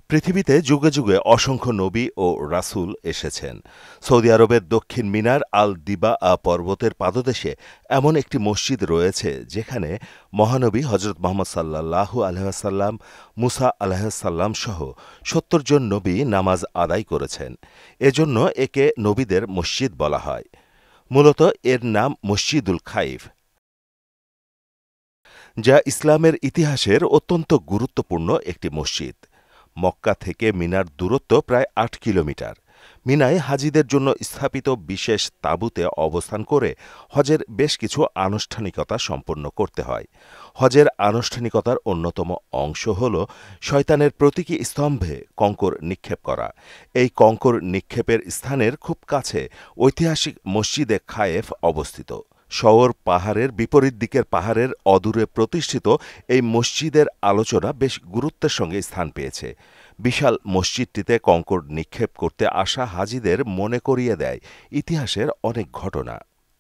পৃথিবীতে যুগে যুগে অসংখ্য নবী ও রাসূল এসেছেন। সৌদি আরবের দক্ষিণ মিনার আল দিবা পর্বতের পাদদেশে এমন একটি মসজিদ রয়েছে যেখানে মহানবী হজরত মুহাম্মদ সাল্লাল্লাহু আলাইহি ওয়াসাল্লাম, মুসা আলাইহিসসালাম সহ ৭০ জন নবী নামাজ আদায় করেছেন। এজন্য একে নবীদের মসজিদ বলা হয়। মূলত এর নাম মসজিদুল খাইফ, যা ইসলামের ইতিহাসের অত্যন্ত গুরুত্বপূর্ণ একটি মসজিদ। মক্কা থেকে মিনার দূরত্ব প্রায় ৮ কিলোমিটার। মিনায় হাজিদের জন্য স্থাপিত বিশেষ তাঁবুতে অবস্থান করে হজের বেশ কিছু আনুষ্ঠানিকতা সম্পন্ন করতে হয়। হজের আনুষ্ঠানিকতার অন্যতম অংশ হল শয়তানের প্রতীকী স্তম্ভে কঙ্কর নিক্ষেপ করা। এই কঙ্কর নিক্ষেপের স্থানের খুব কাছে ঐতিহাসিক মসজিদে খায়েফ অবস্থিত। শওর পাহাড়ের বিপরীত দিকের পাহাড়ের অদূরে প্রতিষ্ঠিত এই মসজিদের আলোচনা বেশ গুরুত্বের সঙ্গে স্থান পেয়েছে। বিশাল মসজিদটিতে কঙ্কর নিক্ষেপ করতে আসা হাজিদের মনে করিয়ে দেয় ইতিহাসের অনেক ঘটনা।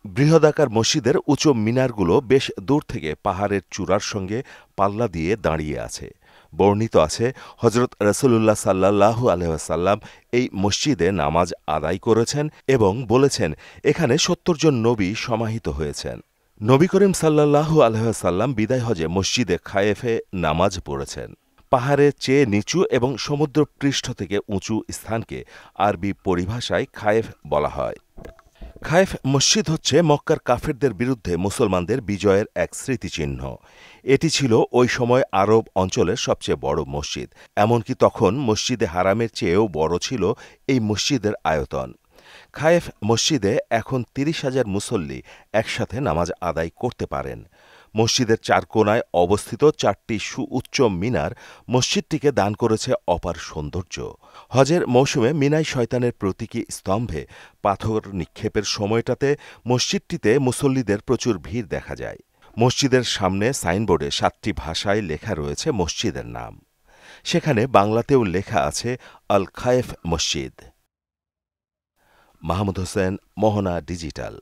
বৃহদাকার মসজিদের উঁচু মিনারগুলো বেশ দূর থেকে পাহাড়ের চূড়ার সঙ্গে পাল্লা দিয়ে দাঁড়িয়ে আছে। বর্ণিত আছে, হজরত রাসূলুল্লাহ সাল্লাল্লাহু আলাইহি ওয়াসাল্লাম এই মসজিদে নামাজ আদায় করেছেন এবং বলেছেন এখানে ৭০ জন নবী সমাহিত হয়েছেন। নবী করিম সাল্লাল্লাহু আলাইহি ওয়াসাল্লাম বিদায় হজে মসজিদে খায়েফে নামাজ পড়েছেন। পাহাড়ের চেয়ে নিচু এবং সমুদ্রপৃষ্ঠ থেকে উঁচু স্থানকে আরবি পরিভাষায় খায়েফ বলা হয়। খায়েফ মসজিদ হচ্ছে মক্কার কাফেরদের বিরুদ্ধে মুসলমানদের বিজয়ের এক স্মৃতিচিহ্ন। এটি ছিল ওই সময় আরব অঞ্চলের সবচেয়ে বড় মসজিদ। এমনকি তখন মসজিদে হারামের চেয়েও বড় ছিল এই মসজিদের আয়তন। খায়েফ মসজিদে এখন ৩০,০০০ মুসল্লি একসাথে নামাজ আদায় করতে পারেন। মসজিদের চার কোণায় অবস্থিত ৪টি সুউচ্চ মিনার মসজিদটিকে দান করেছে অপার সৌন্দর্য। হজের মৌসুমে মিনায় শয়তানের প্রতীকী স্তম্ভে পাথর নিক্ষেপের সময়টাতে মসজিদটিতে মুসল্লিদের প্রচুর ভিড় দেখা যায়। মসজিদের সামনে সাইনবোর্ডে ৭টি ভাষায় লেখা রয়েছে মসজিদের নাম। সেখানে বাংলাতেও লেখা আছে আল খায়েফ মসজিদ। মাহমুদ হোসেন, মোহনা ডিজিটাল।